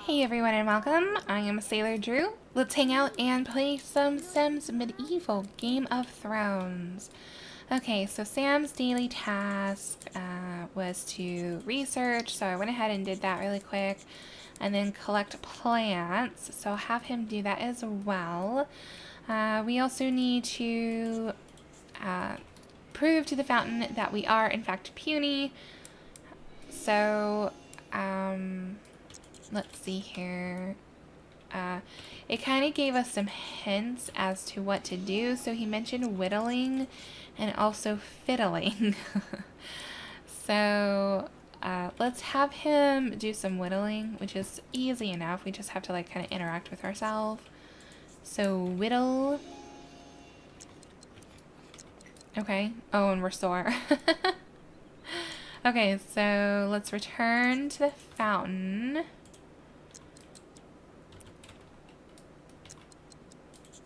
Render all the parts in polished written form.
Hey everyone and welcome, I am SailorDrew. Let's hang out and play some Sims Medieval Game of Thrones. Okay, so Sam's daily task was to research, so I went ahead and did that really quick. And then collect plants, so I'll have him do that as well. We also need to prove to the fountain that we are in fact puny. So, let's see here. It kind of gave us some hints as to what to do. So he mentioned whittling and also fiddling. So let's have him do some whittling, which is easy enough. We just have to like kind of interact with ourselves. So whittle. Okay. Oh, and we're sore. Okay, so let's return to the fountain.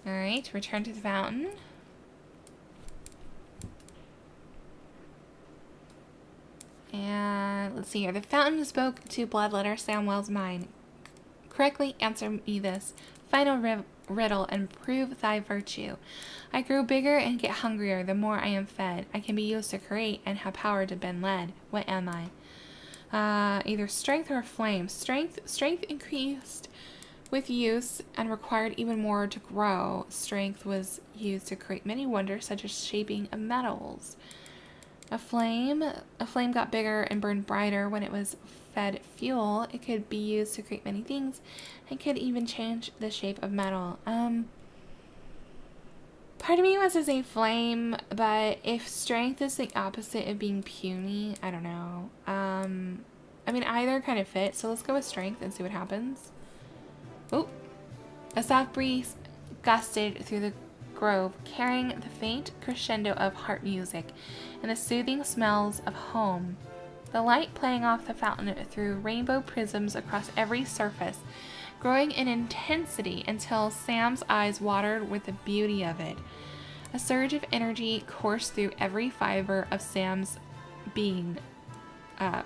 Alright, return to the fountain. And let's see here. The fountain spoke to Bloodletter Samwell's mind. Correctly answer me this final riddle and prove thy virtue. I grow bigger and get hungrier the more I am fed. I can be used to create and have power to bend lead. What am I? Either strength or flame. Strength increased with use and required even more to grow. Strength was used to create many wonders such as shaping of metals. A flame got bigger and burned brighter when it was fed fuel. It could be used to create many things and could even change the shape of metal. Part of me wants to say flame, but if strength is the opposite of being puny, I don't know. I mean, either kind of fit, so let's go with strength and see what happens. Oh, a soft breeze gusted through the grove, carrying the faint crescendo of harp music and the soothing smells of home. The light playing off the fountain threw rainbow prisms across every surface, growing in intensity until Sam's eyes watered with the beauty of it. A surge of energy coursed through every fiber of Sam's being,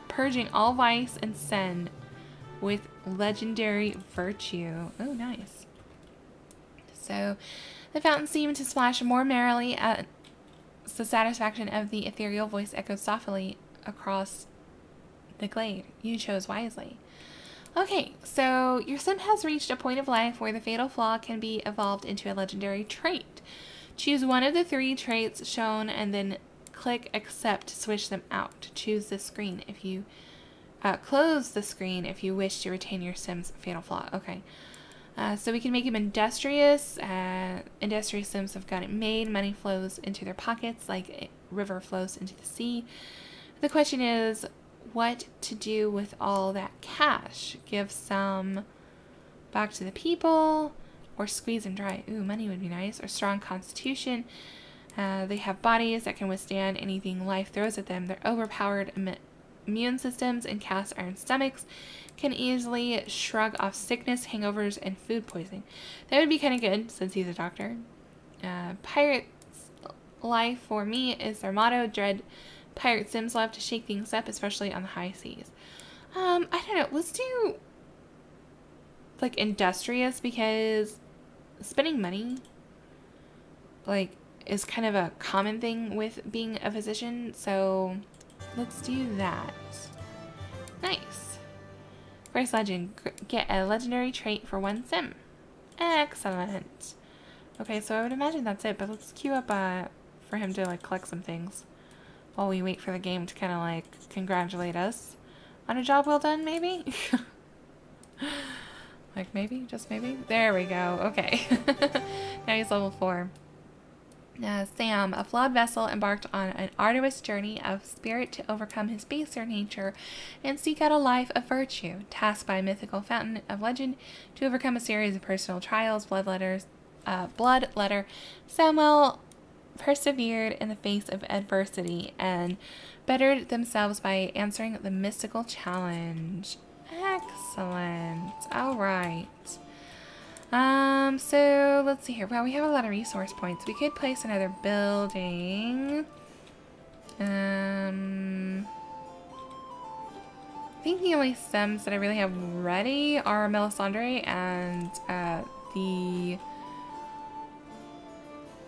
purging all vice and sin with legendary virtue. Oh, nice. So, the fountain seemed to splash more merrily as the satisfaction of the ethereal voice echoed softly across the glade. You chose wisely. Okay, so your sim has reached a point of life where the fatal flaw can be evolved into a legendary trait. Choose one of the 3 traits shown and then click accept to switch them out. Choose the screen if you close the screen if you wish to retain your sim's fatal flaw. Okay. So we can make him industrious. Industrious sims have got it made. Money flows into their pockets like a river flows into the sea. The question is what to do with all that cash. Give some back to the people or squeeze them dry. Ooh, money would be nice. Or strong constitution. They have bodies that can withstand anything life throws at them. They're overpowered immune systems and cast iron stomachs can easily shrug off sickness, hangovers, and food poisoning. That would be kind of good since he's a doctor. Pirate's life for me is their motto. Dread pirate sims love to shake things up, especially on the high seas. I don't know. Let's do like industrious because spending money like is kind of a common thing with being a physician. So let's do that. Nice. First legend, get a legendary trait for 1 sim. Excellent. Okay, so I would imagine that's it, but let's queue up for him to like collect some things while we wait for the game to kind of like congratulate us on a job well done, maybe? Like maybe, just maybe? There we go. Okay. Now he's level 4. Sam, a flawed vessel, embarked on an arduous journey of spirit to overcome his baser nature and seek out a life of virtue. Tasked by a mythical fountain of legend to overcome a series of personal trials, Bloodletter Samwell persevered in the face of adversity and bettered themselves by answering the mystical challenge. Excellent. All right. So let's see here. Well, we have a lot of resource points. We could place another building. think the only sims that I really have ready are Melisandre and the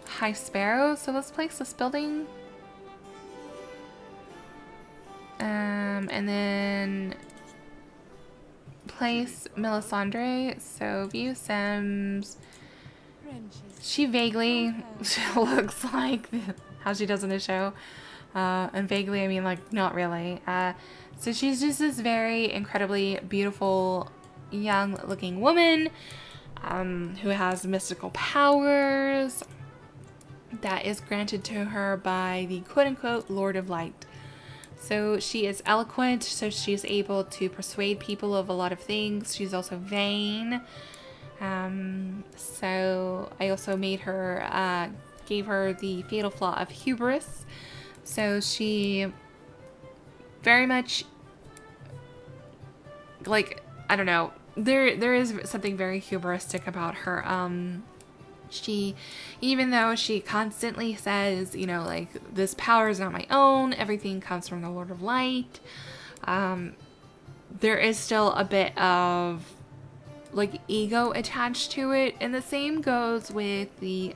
High Sparrow. So let's place this building. And then place Melisandre. So view sims. She vaguely looks like how she does in the show. And vaguely, I mean like not really. So she's just this very incredibly beautiful young looking woman who has mystical powers that is granted to her by the quote-unquote Lord of Light. So she is eloquent, so she's able to persuade people of a lot of things. She's also vain. So I also made her, gave her the fatal flaw of hubris. So she very much, like, I don't know, there is something very hubristic about her. She, even though she constantly says, you know, like, this power is not my own, everything comes from the Lord of Light, there is still a bit of, like, ego attached to it. And the same goes with the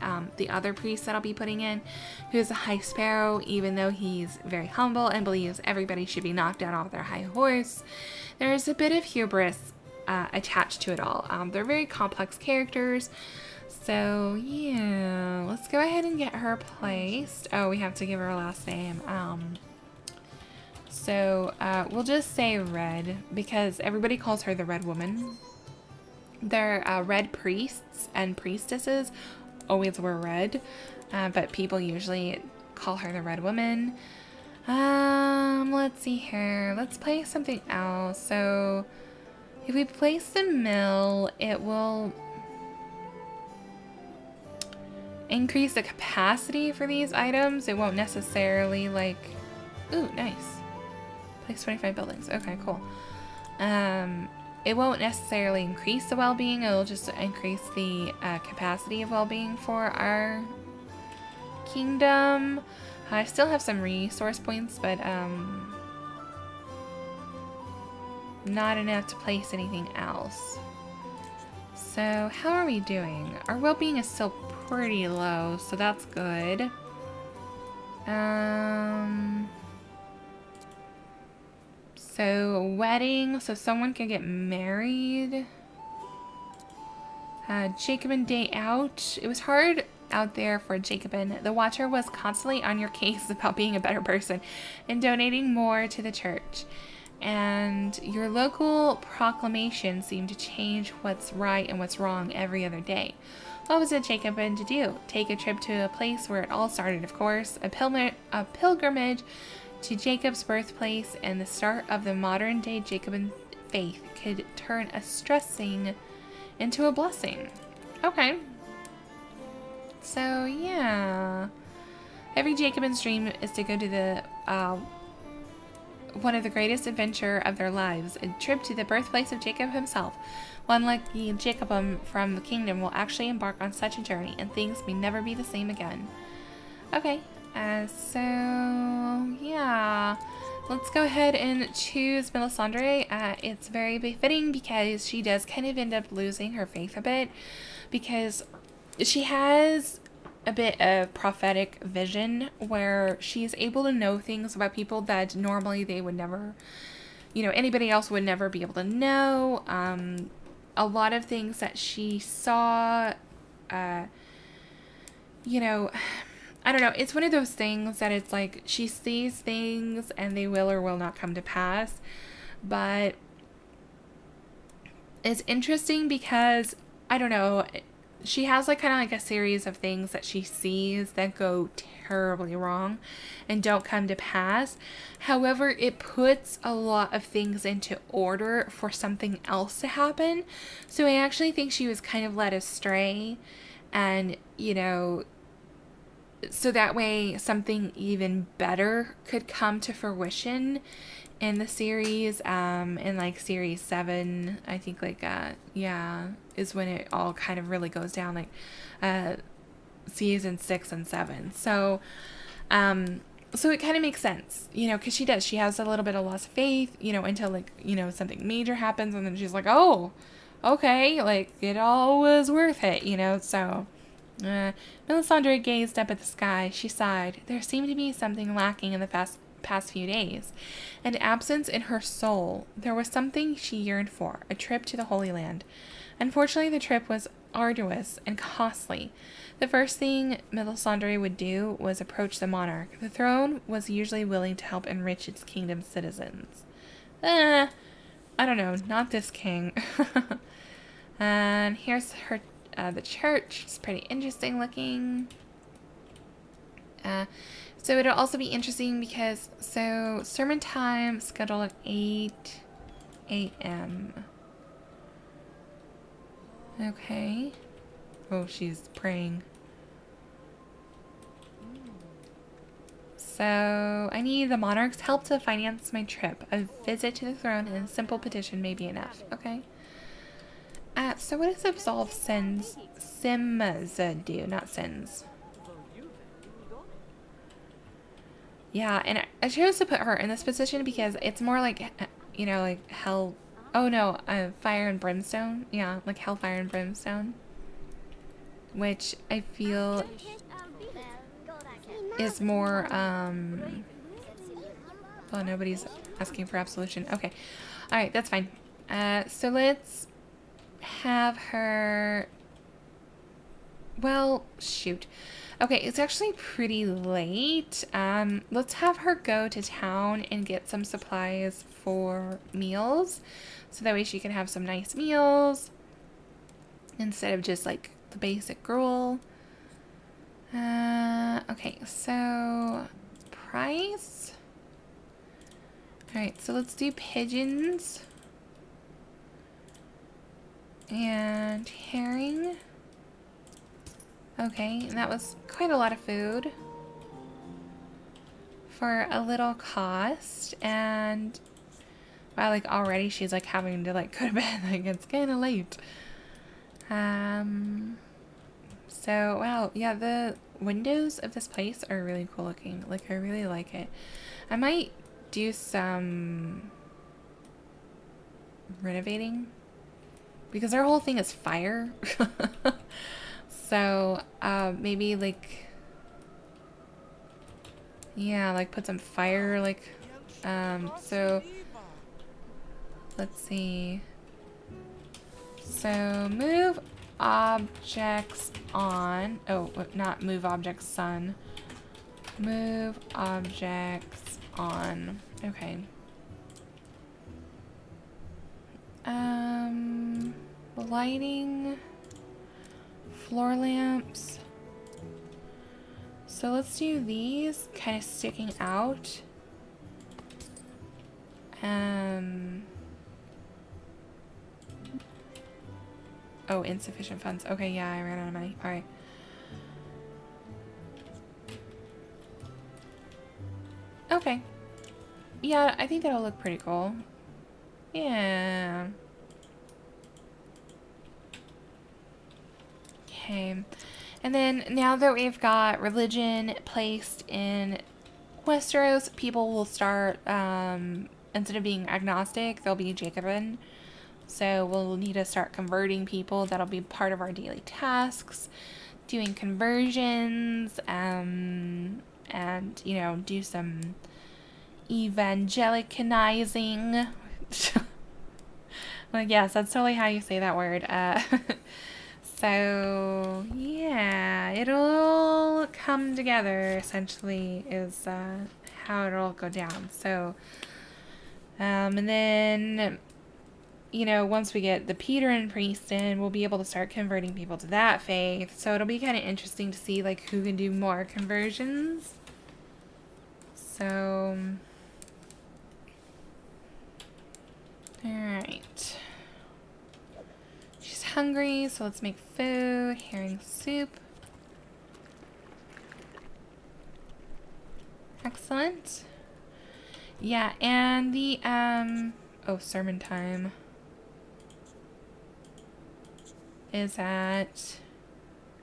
other priest that I'll be putting in, who's a High Sparrow. Even though he's very humble and believes everybody should be knocked down off their high horse, there is a bit of hubris attached to it all. They're very complex characters. So, yeah, let's go ahead and get her placed. Oh, we have to give her a last name. So, we'll just say Red, because everybody calls her the Red Woman. Their red priests and priestesses always wear red, but people usually call her the Red Woman. Let's see here. Let's play something else. So, if we place the mill, it will increase the capacity for these items. It won't necessarily, like... Ooh, nice. Place 25 buildings. Okay, cool. It won't necessarily increase the well-being. It'll just increase the capacity of well-being for our kingdom. I still have some resource points, but not enough to place anything else. So how are we doing? Our well-being is still pretty low, so that's good. So wedding, so someone can get married. Jacobin day out. It was hard out there for Jacobin. The Watcher was constantly on your case about being a better person and donating more to the church. And your local proclamation seemed to change what's right and what's wrong every other day. What was it Jacobin to do? Take a trip to a place where it all started, of course. A pilgrimage to Jacob's birthplace and the start of the modern day Jacobin faith could turn a stressing into a blessing. Okay. So, yeah. Every Jacobin's dream is to go to the, one of the greatest adventure of their lives, a trip to the birthplace of Jacob himself. One lucky Jacobin from the kingdom will actually embark on such a journey, and things may never be the same again. Okay, so, yeah. Let's go ahead and choose Melisandre. It's very befitting because she does kind of end up losing her faith a bit, because she has a bit of prophetic vision where she's able to know things about people that normally they would never, you know, anybody else would never be able to know. A lot of things that she saw, you know, I don't know. It's one of those things that it's like she sees things and they will or will not come to pass. But it's interesting because, I don't know, she has like kind of like a series of things that she sees that go terribly wrong and don't come to pass. However, it puts a lot of things into order for something else to happen. So I actually think she was kind of led astray, and, you know, so that way something even better could come to fruition in the series. In like series 7, I think, like, yeah, is when it all kind of really goes down, like, season 6 and 7. So, So it kind of makes sense, you know, because she does. She has a little bit of loss of faith, you know, until, like, you know, something major happens, and then she's like, oh, okay, like, it all was worth it, you know, so. Melisandre gazed up at the sky. She sighed. There seemed to be something lacking in the past few days, an absence in her soul. There was something she yearned for, a trip to the Holy Land. Unfortunately, the trip was arduous and costly. The first thing Melisandre would do was approach the monarch. The throne was usually willing to help enrich its kingdom's citizens. I don't know, not this king. And here's her, the church. It's pretty interesting looking. So it'll also be interesting because, so sermon time scheduled at 8 a.m. Okay. Oh, she's praying. So, I need the monarch's help to finance my trip. A visit to the throne and a simple petition may be enough. Okay. So what does absolve sims do? Not sins. Yeah, and I chose to put her in this position because it's more like, you know, like hell. Oh no, fire and brimstone. Yeah, like hellfire and brimstone. Which I feel is more, well, nobody's asking for absolution. Okay. Alright, that's fine. So let's have her, well, shoot. Okay, it's actually pretty late. Let's have her go to town and get some supplies for meals. So that way she can have some nice meals instead of just like the basic gruel. Okay, so price. Alright, so let's do pigeons. And herring. Okay, and that was quite a lot of food for a little cost. And wow, like already she's like having to like go to bed. Like it's kind of late. So wow, yeah, the windows of this place are really cool looking. Like I really like it. I might do some renovating because our whole thing is fire. So maybe like, yeah, like put some fire, like so let's see. So move objects on. Oh, not move objects sun. Move objects on. Okay. Lighting, floor lamps. So let's do these kind of sticking out. Oh, insufficient funds. Okay, yeah, I ran out of money. All right. Okay. Yeah, I think that'll look pretty cool. Yeah. Okay. And then now that we've got religion placed in Westeros, people will start, instead of being agnostic, they'll be Jacobin. So we'll need to start converting people. That'll be part of our daily tasks. Doing conversions, and, you know, do some evangelicanizing. Like, yes, that's totally how you say that word. So, yeah, it'll come together, essentially, is how it'll go down. So, and then, you know, once we get the Peterin priest in, we'll be able to start converting people to that faith. So it'll be kind of interesting to see, like, who can do more conversions. So, alright. She's hungry, so let's make food. Herring soup. Excellent. Yeah, and the, oh, sermon time is at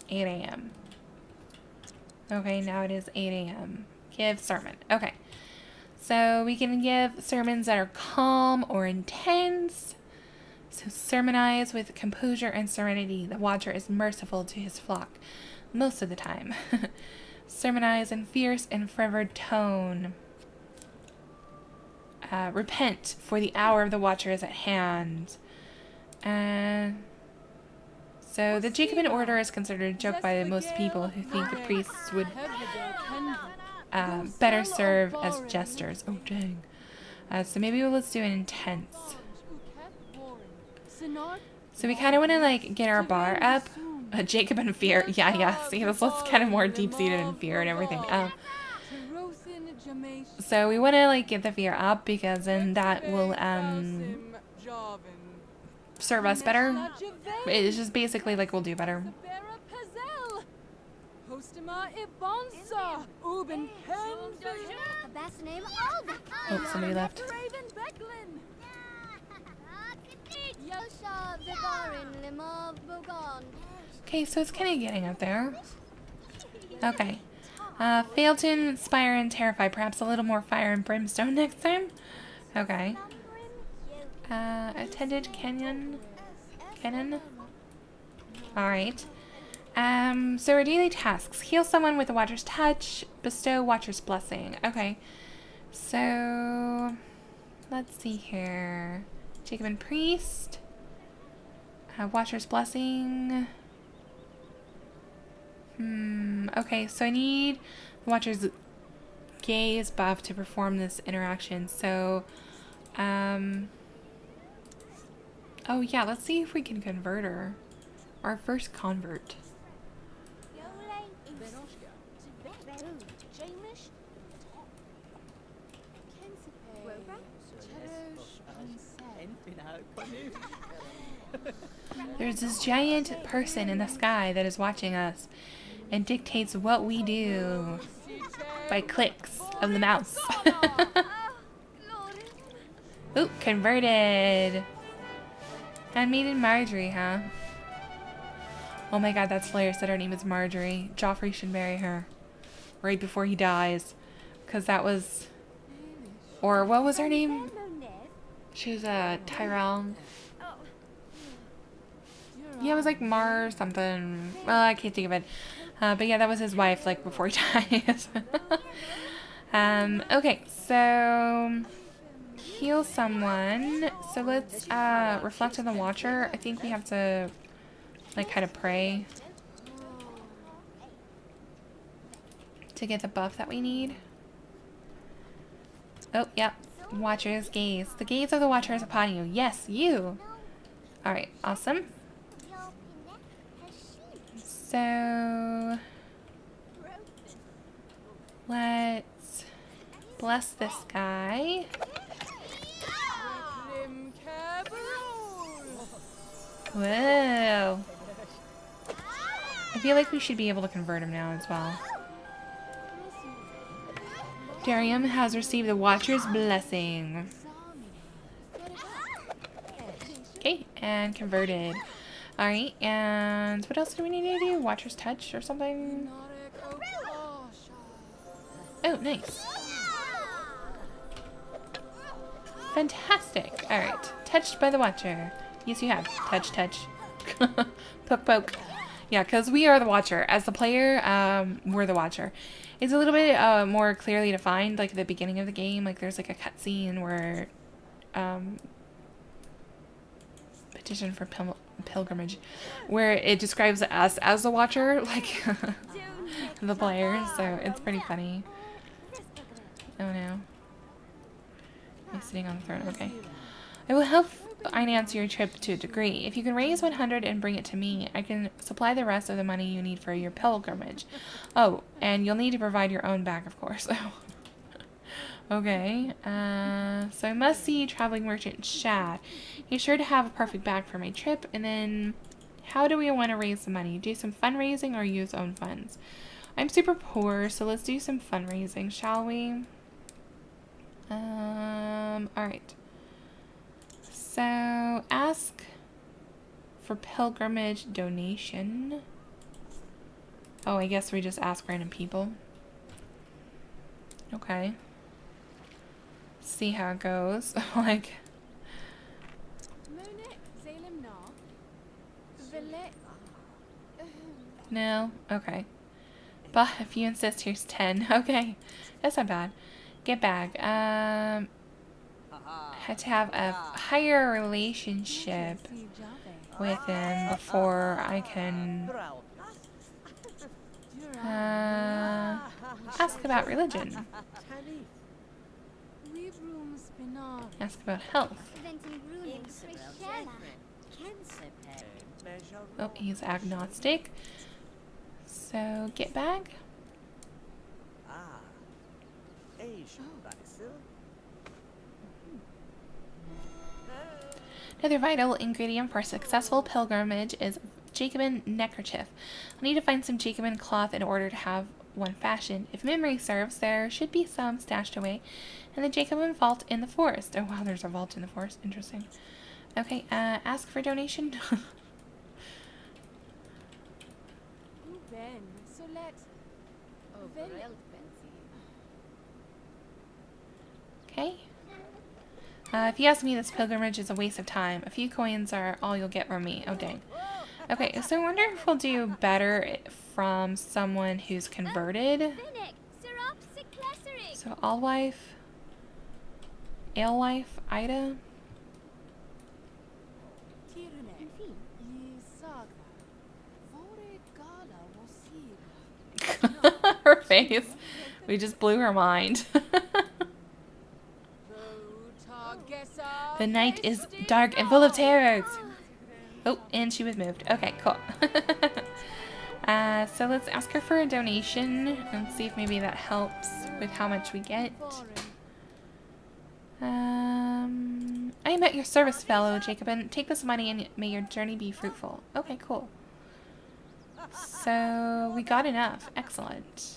8 a.m. Okay, now it is 8 a.m. Give sermon. Okay. So we can give sermons that are calm or intense. So sermonize with composure and serenity. The watcher is merciful to his flock most of the time. Sermonize in fierce and fervid tone. Repent, for the hour of the watcher is at hand. So the Jacobin order is considered a joke by most people who think the priests would better serve as jesters. Oh, dang. So maybe let's do an intense. So we kind of want to, like, get our bar up. Jacobin fear. Yeah. See, this looks kind of more deep-seated in fear and everything. So we want to, like, get the fear up because then that will serve us better. It's just basically like we'll do better. Oh, somebody left. Okay, so it's kind of getting up there. Okay. Fail to inspire and terrify. Perhaps a little more fire and brimstone next time. Okay. Attended Canyon. Alright. So our daily tasks. Heal someone with the Watcher's Touch. Bestow Watcher's Blessing. Okay. So, let's see here. Jacobin Priest. Watcher's Blessing. Okay, so I need the Watcher's Gaze buff to perform this interaction. So, oh yeah, let's see if we can convert her. Our first convert. There's this giant person in the sky that is watching us and dictates what we do by clicks of the mouse. Ooh, converted. Handmaiden Marjorie, huh? Oh my god, that's hilarious that her name is Marjorie. Joffrey should marry her right before he dies. Because that was... Or what was her name? She was a Tyrell. Yeah, it was like Mar something. Well, I can't think of it. But yeah, that was his wife, like, before he dies. Okay, so... Heal someone. So let's reflect on the Watcher. I think we have to, like, kind of pray to get the buff that we need. Oh, yep. Watcher's Gaze. The gaze of the Watcher is upon you. Yes, you! Alright, awesome. So... let's bless this guy. Whoa. I feel like we should be able to convert him now as well. Darium has received the Watcher's Blessing. Okay, and converted. Alright, and what else do we need to do? Watcher's Touch or something? Oh, nice. Fantastic. Alright, touched by the Watcher. Yes, you have. Touch, touch. Poke, poke. Yeah, because we are the Watcher. As the player, we're the Watcher. It's a little bit more clearly defined, like at the beginning of the game. Like there's like a cutscene where petition for pilgrimage, where it describes us as the Watcher, like the player. So it's pretty funny. Oh no. He's sitting on the throne. Okay. I will help finance your trip to a degree. If you can raise 100 and bring it to me, I can supply the rest of the money you need for your pilgrimage. Oh, and you'll need to provide your own bag, of course. Okay. So I must see traveling merchant Shad. He's sure to have a perfect bag for my trip. And then, how do we want to raise the money? Do some fundraising or use own funds? I'm super poor, so let's do some fundraising, shall we? Alright. So, ask for pilgrimage donation. Oh, I guess we just ask random people. Okay. See how it goes. Like, no? Okay. But if you insist, here's 10. Okay. That's not bad. Get back. Had to have a higher relationship with him before I can ask about religion. Ask about health. Oh, he's agnostic. So, get back. Another vital ingredient for a successful pilgrimage is Jacobin neckerchief. I'll need to find some Jacobin cloth in order to have one fashioned. If memory serves, there should be some stashed away in the Jacobin vault in the forest. Oh wow, there's a vault in the forest. Interesting. Okay, ask for donation. Okay. If you ask me, this pilgrimage is a waste of time. A few coins are all you'll get from me. Oh, dang. Okay, so I wonder if we'll do better from someone who's converted. So, Alewife, Ida. Her face. We just blew her mind. The night is dark and full of terrors. Oh, and she was moved. Okay, cool. So let's ask her for a donation and see if maybe that helps with how much we get. I am at your service, fellow Jacobin. Take this money and may your journey be fruitful. Okay, cool. So we got enough. Excellent.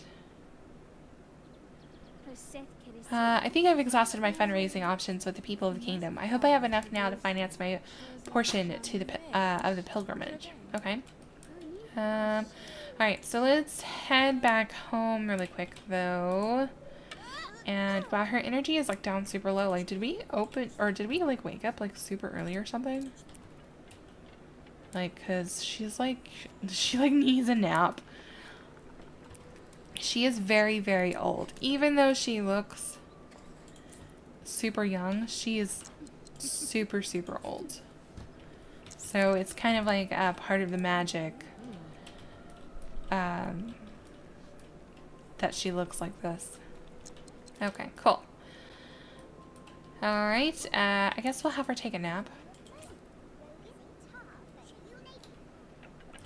I think I've exhausted my fundraising options with the people of the kingdom. I hope I have enough now to finance my portion to the of the pilgrimage. Okay. Alright, so let's head back home really quick, though. And, wow, her energy is, like, down super low. Like, did we like, wake up, like, super early or something? Like, because she's, like, she, like, needs a nap. She is very, very old. Even though she looks super young, she is super, super old. So it's kind of like a part of the magic that she looks like this. Okay, cool. Alright, I guess we'll have her take a nap.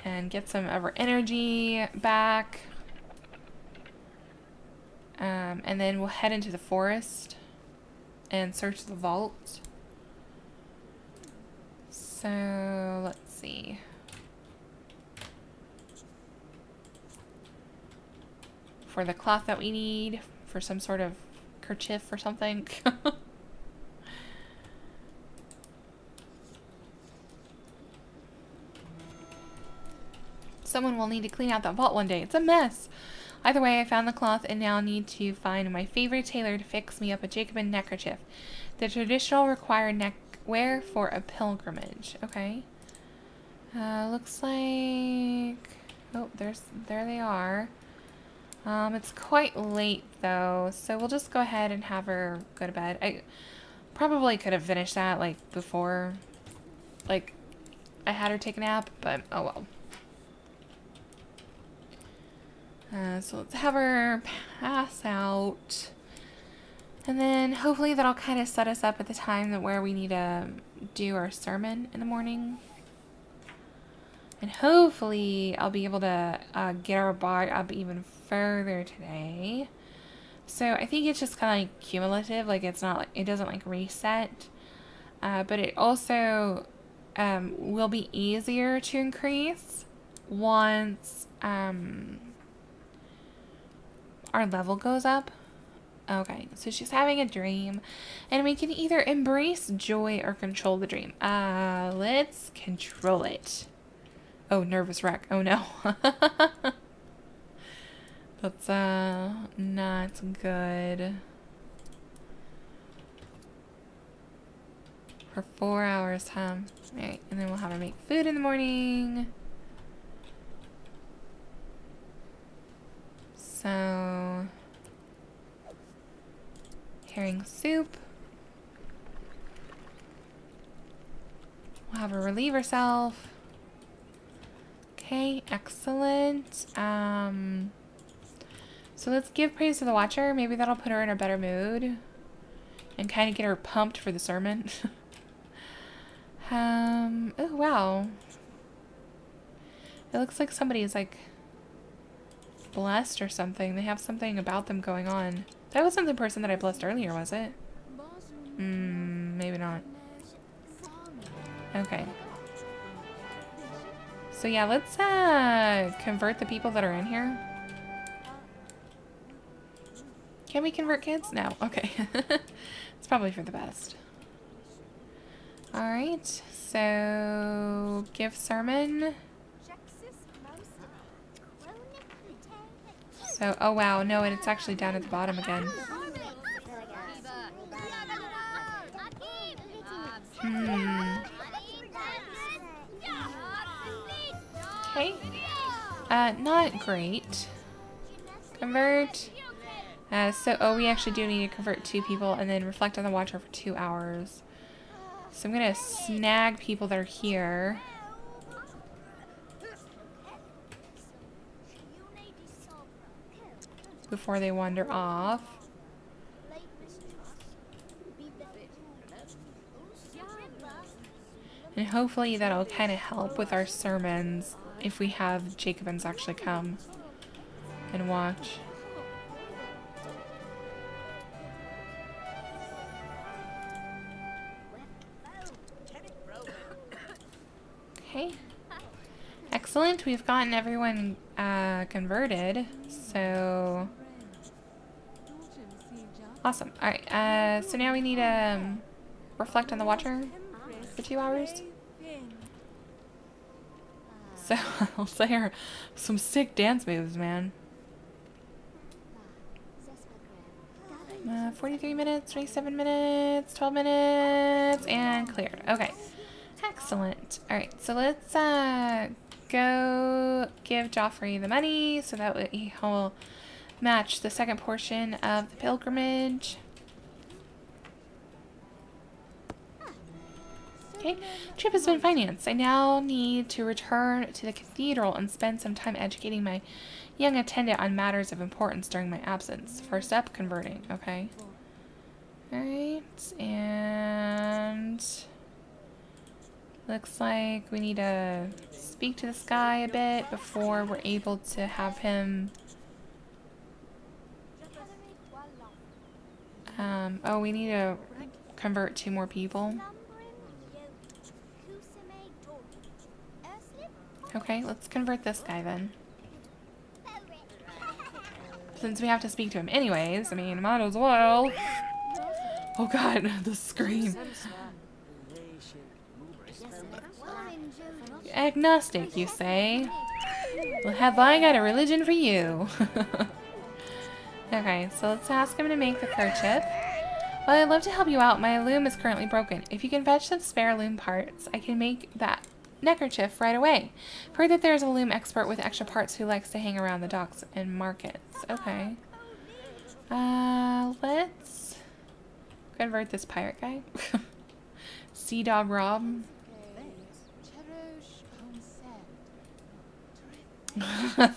And get some of her energy back. And then we'll head into the forest and search the vault. So, let's see. For the cloth that we need, for some sort of kerchief or something. Someone will need to clean out that vault one day. It's a mess. Either way, I found the cloth and now need to find my favorite tailor to fix me up a Jacobin neckerchief. The traditional required neckwear for a pilgrimage. Okay. Looks like... Oh, there they are. It's quite late, though, so we'll just go ahead and have her go to bed. I probably could have finished that, like, before, like, I had her take a nap, but oh well. So let's have her pass out. And then hopefully that'll kind of set us up at the time that where we need to do our sermon in the morning. And hopefully I'll be able to get our bar up even further today. So I think it's just kind of like cumulative. Like it's not like, it doesn't like reset. But it also will be easier to increase once our level goes up. Okay, so she's having a dream, and we can either embrace joy or control the dream. Let's control it. Oh, nervous wreck. Oh no. That's not good. For 4 hours, huh? Alright, and then we'll have her make food in the morning. So, herring soup. We'll have her relieve herself. Okay, excellent. So let's give praise to the Watcher. Maybe that'll put her in a better mood and kind of get her pumped for the sermon. Oh wow. It looks like somebody is like blessed or something. They have something about them going on. That wasn't the person that I blessed earlier, was it? Maybe not. Okay. So yeah, let's convert the people that are in here. Can we convert kids? No. Okay. It's probably for the best. Alright, so give sermon. So, oh wow, no, and it's actually down at the bottom again. Okay. Not great. Convert. Oh, we actually do need to convert 2 people and then reflect on the Watcher for 2 hours. So I'm gonna snag people that are here. Before they wander off. And hopefully that'll kind of help with our sermons if we have Jacobins actually come and watch. Okay. Excellent. We've gotten everyone converted. So awesome. Alright, so now we need to reflect on the Watcher for 2 hours. So I'll say her some sick dance moves, man. 43 minutes, 27 minutes, 12 minutes, and cleared. Okay. Excellent. Alright, so let's go give Joffrey the money so that he'll match the second portion of the pilgrimage. Okay, trip has been financed. I now need to return to the cathedral and spend some time educating my young attendant on matters of importance during my absence. First up, converting. Okay. Alright, and looks like we need to speak to this guy a bit before we're able to have him. Oh, we need to convert 2 more people. Okay, let's convert this guy then. Since we have to speak to him anyways, I mean, might as well. Oh god, the scream. Agnostic, you say? Well, have I got a religion for you? Okay, so let's ask him to make the kerchief. Well, I'd love to help you out. My loom is currently broken. If you can fetch some spare loom parts, I can make that neckerchief right away. I've heard that there's a loom expert with extra parts who likes to hang around the docks and markets. Okay. Let's convert this pirate guy. Sea Dog Rob.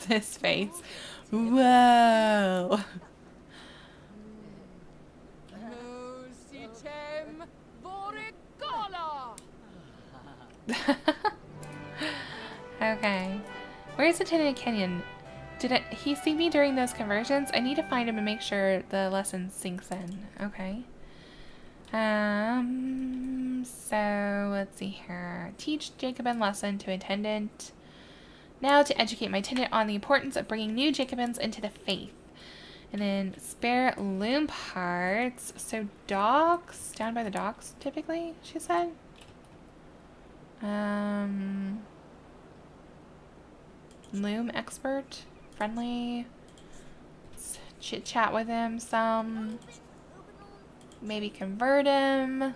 This face. Whoa. Okay. Where's Lieutenant Kenyon? Did he see me during those conversions? I need to find him and make sure the lesson sinks in. Okay. So let's see here. Teach Jacobin lesson to attendant. Now to educate my attendant on the importance of bringing new Jacobins into the faith. And then spare loom parts. So docks, down by the docks typically, she said. Loom expert, friendly. chit chat with him some. Maybe convert him.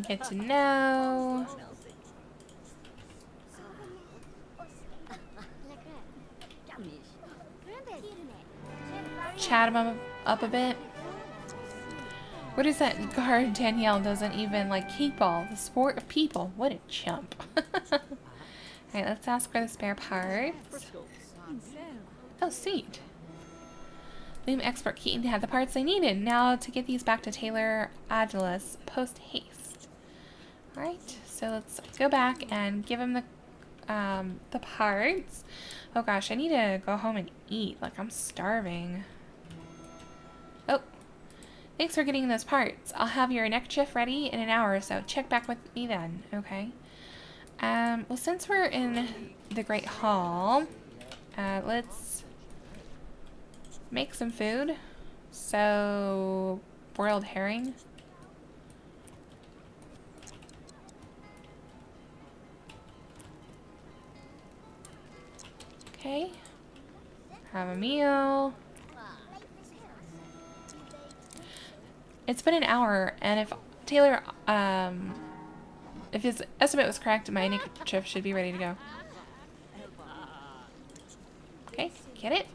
Get to know. Chat him up a bit. What is that guard Danielle doesn't even like kickball, the sport of people? What a chump. Alright, let's ask for the spare parts. Oh, sweet. Loom expert Keaton had the parts they needed. Now to get these back to Taylor Agilis post haste. Alright, so let's go back and give him the parts. Oh gosh, I need to go home and eat. Like, I'm starving. Oh, thanks for getting those parts. I'll have your next shift ready in an hour or so. Check back with me then, okay? Well, since we're in the Great Hall, let's make some food. So, boiled herring. Okay. Have a meal. It's been an hour, and if Taylor, if his estimate was correct, my neckerchief should be ready to go. Okay, get it?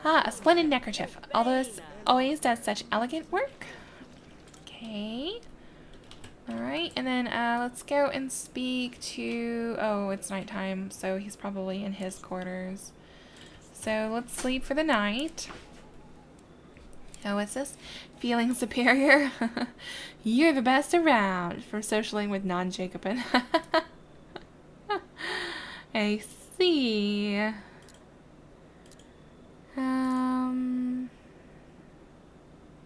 Ah, a splendid neckerchief. Although this always does such elegant work. Okay. Alright, and then let's go and speak to... Oh, it's nighttime, so he's probably in his quarters. So let's sleep for the night. Oh, what's this? Feeling superior? You're the best around for socialing with non-Jacobin. I see.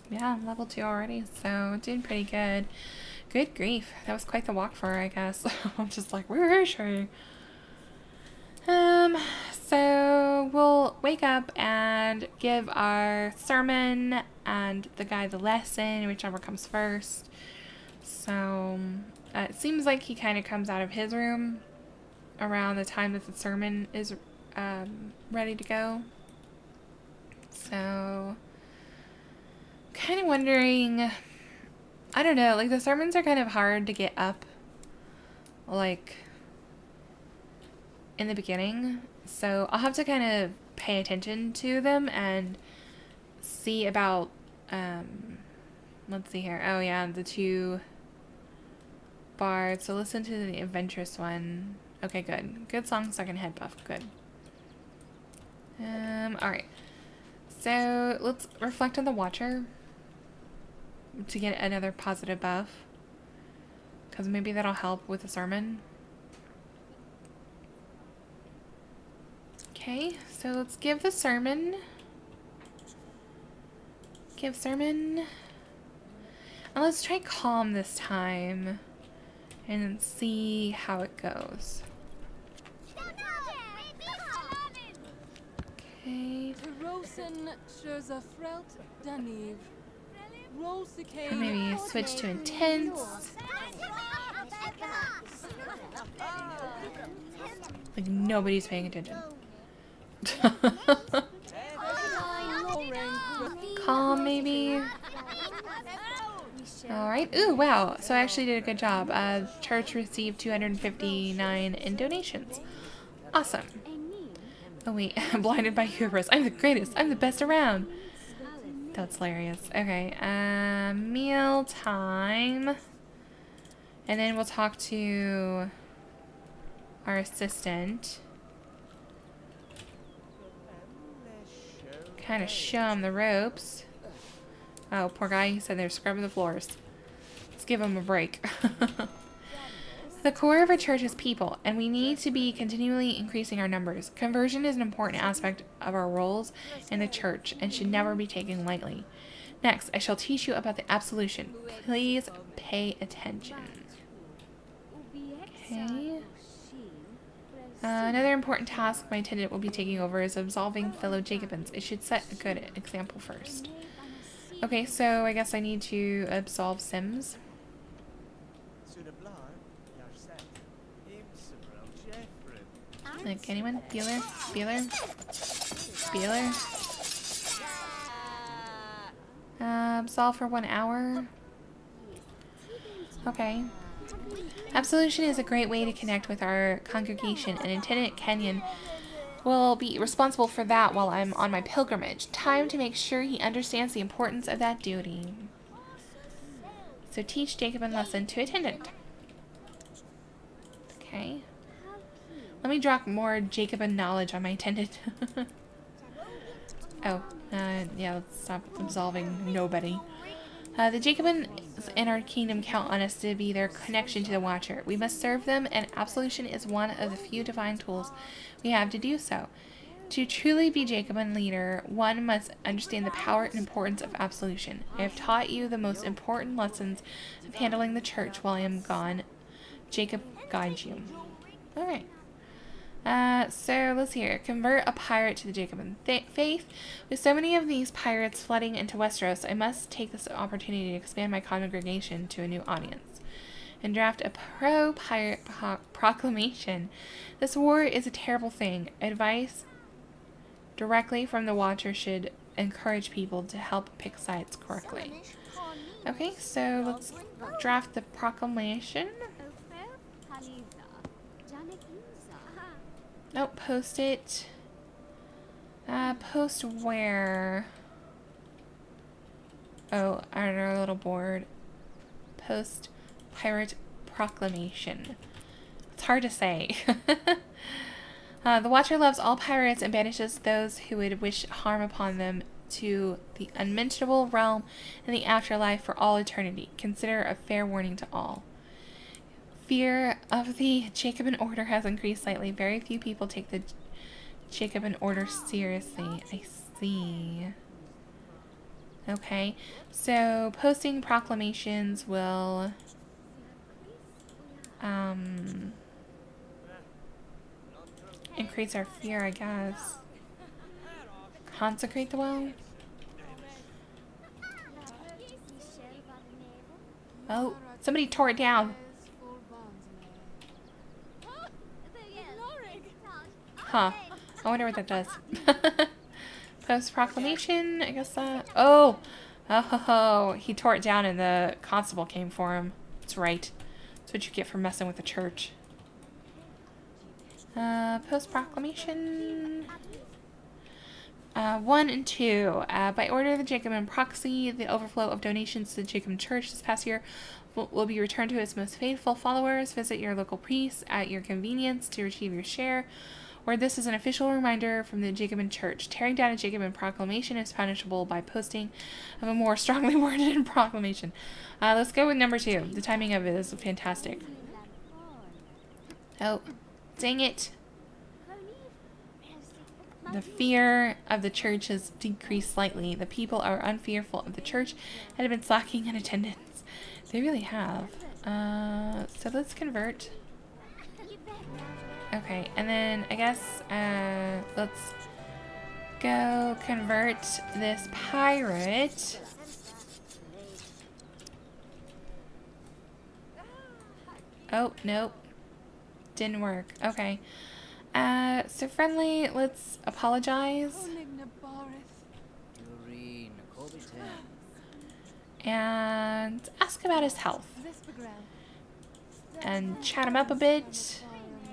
Yeah, I'm level 2 already, so doing pretty good. Good grief. That was quite the walk for her, I guess. I'm just like, where is she? So we'll wake up and give our sermon and the guy the lesson, whichever comes first. So it seems like he kind of comes out of his room around the time that the sermon is ready to go. So kind of wondering, I don't know, like the sermons are kind of hard to get up like in the beginning, so I'll have to kind of pay attention to them and see about let's see here. Oh yeah, the 2 bards. So listen to the adventurous one. Okay, good song, second head buff. Good. Alright, so let's reflect on the Watcher to get another positive buff, because maybe that'll help with the sermon. Okay, so let's give the sermon. Give sermon. And let's try calm this time and see how it goes. Okay. Or maybe switch to intense. Like nobody's paying attention. Calm, maybe. Alright. Ooh, wow. So I actually did a good job. Church received 259 in donations. Awesome. Oh wait, I'm blinded by hubris. I'm the greatest. I'm the best around. That's hilarious. Okay, meal time. And then we'll talk to our assistant. Kind of show him the ropes. Oh, poor guy. He said they're scrubbing the floors. Let's give him a break. The core of our church is people, and we need to be continually increasing our numbers. Conversion is an important aspect of our roles in the church and should never be taken lightly. Next, I shall teach you about the absolution. Please pay attention. Okay. Another important task my attendant will be taking over is absolving fellow Jacobins. It should set a good example first. Okay, so I guess I need to absolve Sims. Like, anyone? Bueller? Bueller? Bueller? Absolve for 1 hour. Okay. Absolution is a great way to connect with our congregation, and Attendant Kenyon will be responsible for that while I'm on my pilgrimage. Time to make sure he understands the importance of that duty. So teach Jacob a lesson to Attendant. Okay. Let me drop more Jacobin knowledge on my Attendant. Oh, yeah, let's stop absolving nobody. The Jacobins in our kingdom count on us to be their connection to the Watcher. We must serve them, and absolution is one of the few divine tools we have to do so. To truly be Jacobin leader, one must understand the power and importance of absolution. I have taught you the most important lessons of handling the church while I am gone. Jacob guides you. Alright. So let's hear. Convert a pirate to the Jacobin faith. With so many of these pirates flooding into Westeros, I must take this opportunity to expand my congregation to a new audience. And draft a pro-pirate proclamation. This war is a terrible thing. Advice directly from the Watcher should encourage people to help pick sides correctly. Okay, so let's draft the proclamation. Oh, post it. Post where? Oh, on our little board. Post pirate proclamation. It's hard to say. The Watcher loves all pirates and banishes those who would wish harm upon them to the unmentionable realm and the afterlife for all eternity. Consider a fair warning to all. Fear of the Jacobin order has increased slightly. Very few people take the Jacobin order seriously. I see. Okay, so posting proclamations will increase our fear, I guess. Consecrate the well. Oh, somebody tore it down. Huh. I wonder what that does. Post proclamation, I guess that. Oh! Oh, he tore it down and the constable came for him. That's right. That's what you get for messing with the church. Post proclamation. 1 and 2. By order of the Jacobin proxy, the overflow of donations to the Jacobin church this past year will be returned to its most faithful followers. Visit your local priest at your convenience to receive your share. Or this is an official reminder from the Jacobin Church. Tearing down a Jacobin proclamation is punishable by posting of a more strongly worded proclamation. Let's go with number 2. The timing of it is fantastic. Oh, dang it. The fear of the church has decreased slightly. The people are unfearful of the church and have been slacking in attendance. They really have. So let's convert. Okay, and then I guess let's go convert this pirate. Oh, nope. Didn't work. Okay. So friendly, let's apologize. And ask about his health. And chat him up a bit.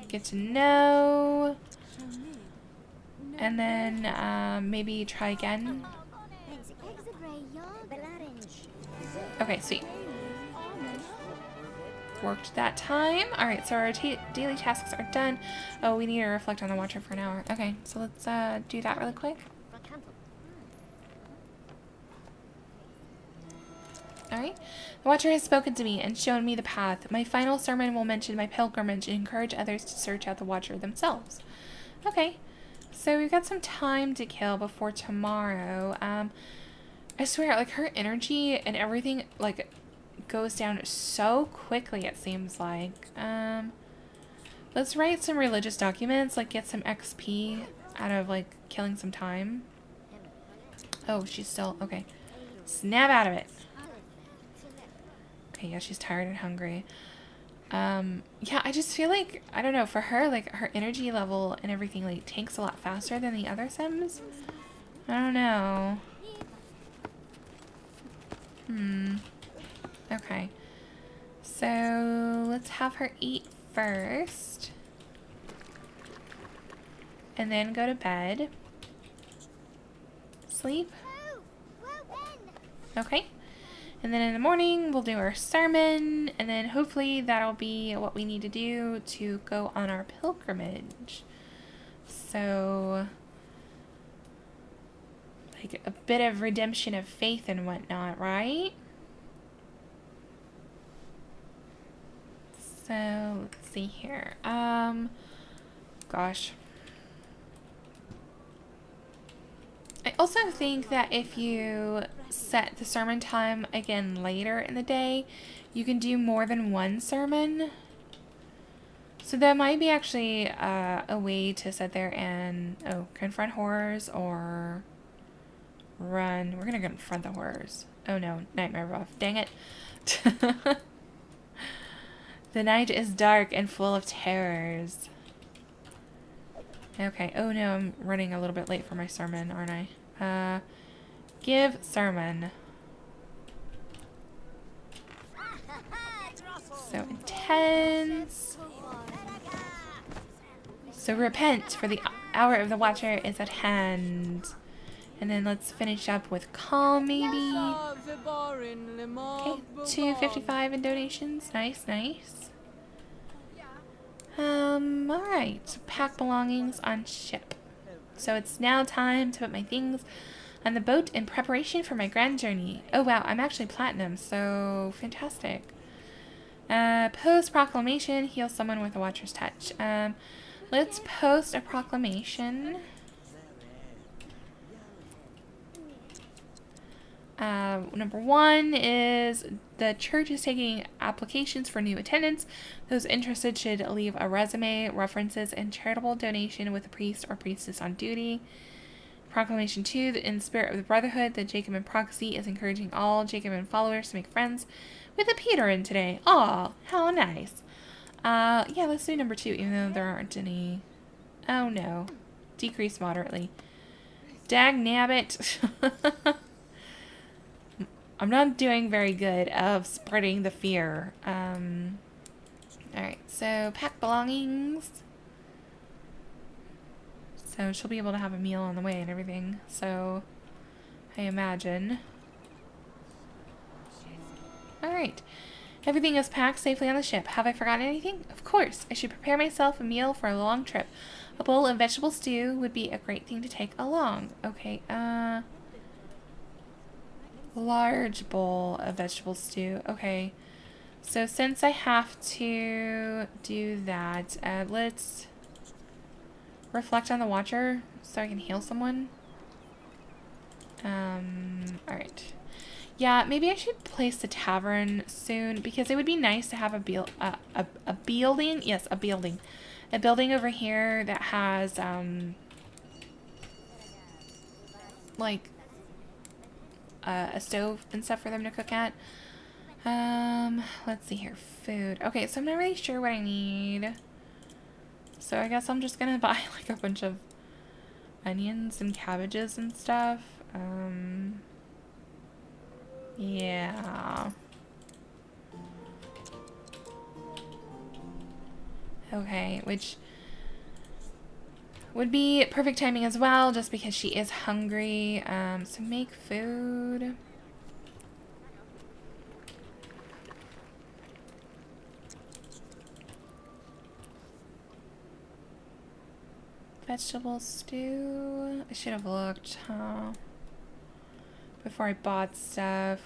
Get to know. And then maybe try again. Okay, sweet. Worked that time. Alright, so our daily tasks are done. Oh, we need to reflect on the Watcher for an hour. Okay, so let's do that really quick. Alright. The Watcher has spoken to me and shown me the path. My final sermon will mention my pilgrimage and encourage others to search out the Watcher themselves. Okay. So we've got some time to kill before tomorrow. I swear, like, her energy and everything, like, goes down so quickly, it seems like. Let's write some religious documents, like, get some XP out of, like, killing some time. Oh, she's still... Okay. Snap out of it. Okay, yeah, she's tired and hungry. Yeah, I just feel like, I don't know, for her, like, her energy level and everything, like, tanks a lot faster than the other Sims. I don't know. Okay. So, let's have her eat first. And then go to bed. Sleep. Okay. And then in the morning, we'll do our sermon, and then hopefully that'll be what we need to do to go on our pilgrimage. So, like a bit of redemption of faith and whatnot, right? So, let's see here. Gosh. I also think that if you set the sermon time again later in the day, you can do more than one sermon. So that might be actually a way to sit there and, confront horrors or run. We're going to confront the horrors. Oh no, nightmare buff. Dang it. The night is dark and full of terrors. Okay. Oh no, I'm running a little bit late for my sermon, aren't I? Give sermon. So intense. So repent, for the hour of the Watcher is at hand. And then let's finish up with calm, maybe. Okay, 255 in donations. Nice, nice. Alright. Pack belongings on ship. So it's now time to put my things on the boat in preparation for my grand journey. Oh wow, I'm actually platinum, so fantastic. Post proclamation, heal someone with a Watcher's touch. Let's post a proclamation. Number 1 is the church is taking applications for new attendants. Those interested should leave a resume, references, and charitable donation with a priest or priestess on duty. Proclamation 2, in the spirit of the Brotherhood, the Jacobin Proxy is encouraging all Jacobin followers to make friends with a Peterin today. Aw, how nice. Yeah, let's do number 2, even though there aren't any. Oh no. Decrease moderately. Dag nabbit. I'm not doing very good of spreading the fear. Alright, so pack belongings. So she'll be able to have a meal on the way and everything. So, I imagine. Alright. Everything is packed safely on the ship. Have I forgotten anything? Of course. I should prepare myself a meal for a long trip. A bowl of vegetable stew would be a great thing to take along. Okay, large bowl of vegetable stew. Okay. So since I have to do that, let's reflect on the Watcher so I can heal someone. Alright. Yeah, maybe I should place the tavern soon because it would be nice to have a building. Yes, a building. A building over here that has, like, a stove and stuff for them to cook at. Let's see here. Food. Okay, so I'm not really sure what I need. So I guess I'm just gonna buy, like, a bunch of onions and cabbages and stuff. Yeah. Okay, which would be perfect timing as well, just because she is hungry. So make food. Vegetable stew. I should have looked, huh? Before I bought stuff.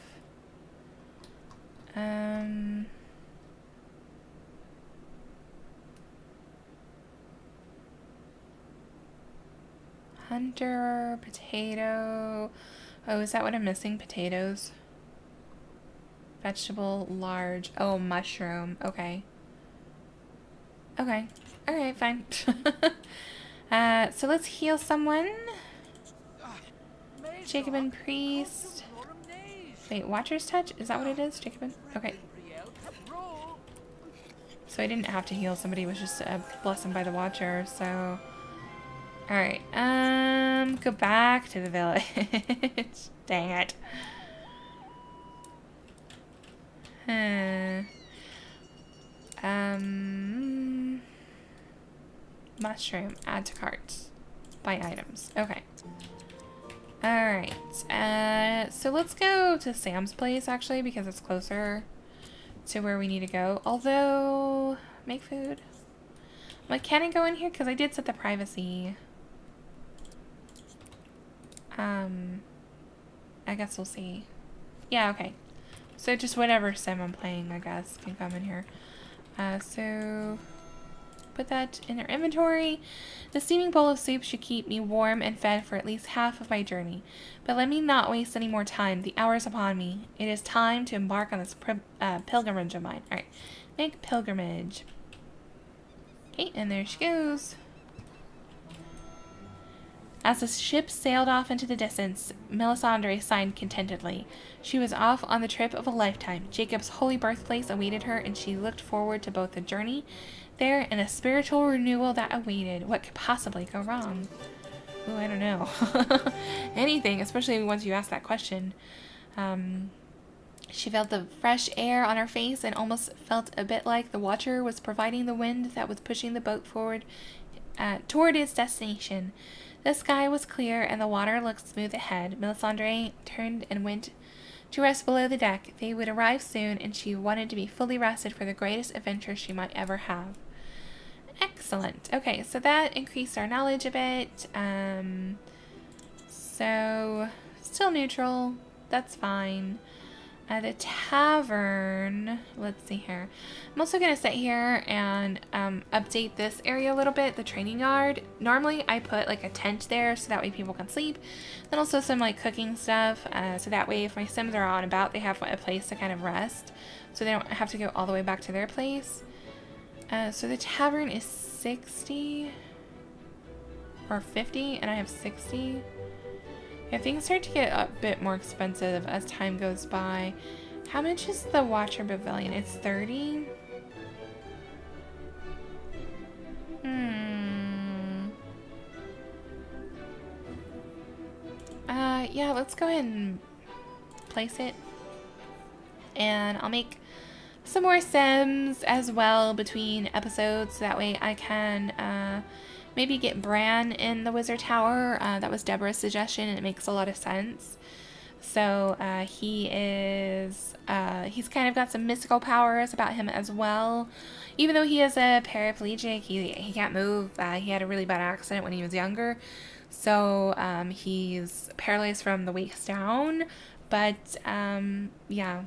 Hunter, potato. Oh, is that what I'm missing? Potatoes. Vegetable, large. Oh, mushroom. Okay. Okay. Alright, fine. So let's heal someone. Jacobin priest. Wait, Watcher's touch? Is that what it is? Jacobin? Okay. So I didn't have to heal somebody. It was just a blessing by the Watcher, so... Alright, go back to the village. Dang it. Mushroom, add to cart. Buy items. Okay. Alright, so let's go to Sam's place, actually, because it's closer to where we need to go. Although, make food. Like, can I go in here? Because I did set the privacy. I guess we'll see. Yeah, okay. So just whatever sim I'm playing, I guess, can come in here. So put that in our inventory. The steaming bowl of soup should keep me warm and fed for at least half of my journey. But let me not waste any more time. The hour is upon me. It is time to embark on this pilgrimage of mine. Alright, make pilgrimage. Okay, and there she goes. As the ship sailed off into the distance, Melisandre sighed contentedly. She was off on the trip of a lifetime. Jacob's holy birthplace awaited her, and she looked forward to both the journey there and a spiritual renewal that awaited. What could possibly go wrong? Ooh, I don't know. Anything, especially once you ask that question. She felt the fresh air on her face and almost felt a bit like the Watcher was providing the wind that was pushing the boat forward toward its destination. The sky was clear and the water looked smooth ahead. Melisandre turned and went to rest below the deck. They would arrive soon, and she wanted to be fully rested for the greatest adventure she might ever have. Excellent. Okay, so that increased our knowledge a bit. So, still neutral. That's fine. The tavern, let's see here. I'm also going to sit here and update this area a little bit, the training yard. Normally I put like a tent there so that way people can sleep. Then also some like cooking stuff, so that way if my Sims are out and about, they have a place to kind of rest. So they don't have to go all the way back to their place. So the tavern is 60 or 50 and I have 60. Yeah, things start to get a bit more expensive as time goes by. How much is the Watcher Pavilion? It's 30? Yeah, let's go ahead and place it. And I'll make some more Sims as well between episodes, so that way I can maybe get Bran in the Wizard Tower. That was Deborah's suggestion, and it makes a lot of sense. So he's kind of got some mystical powers about him as well. Even though he is a paraplegic, he can't move. He had a really bad accident when he was younger. So he's paralyzed from the waist down. But yeah,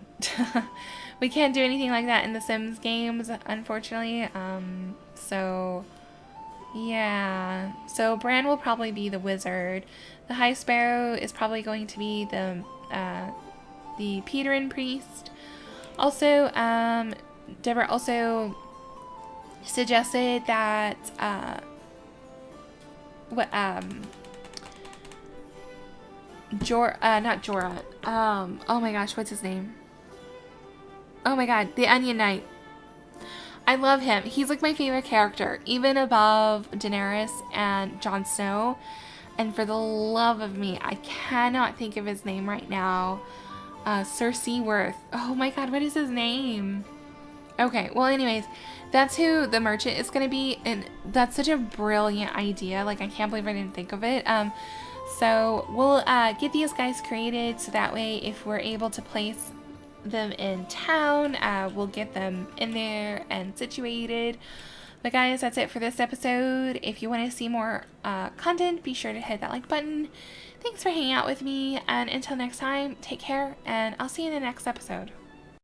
we can't do anything like that in the Sims games, unfortunately. So yeah, so Bran will probably be the wizard. The High Sparrow is probably going to be the Peterin priest. Also, Deborah also suggested that not Jorah. Oh my gosh, what's his name? Oh my god, the Onion Knight. I love him. He's like my favorite character, even above Daenerys and Jon Snow. And for the love of me, I cannot think of his name right now. Sir Seaworth. Oh my god, what is his name? Okay, well anyways, that's who the merchant is going to be, and that's such a brilliant idea. Like, I can't believe I didn't think of it. So we'll get these guys created, so that way if we're able to place them in town, we'll get them in there and situated. But guys, that's it for this episode. If you want to see more content, be sure to hit that like button. Thanks for hanging out with me, and until next time, take care, and I'll see you in the next episode.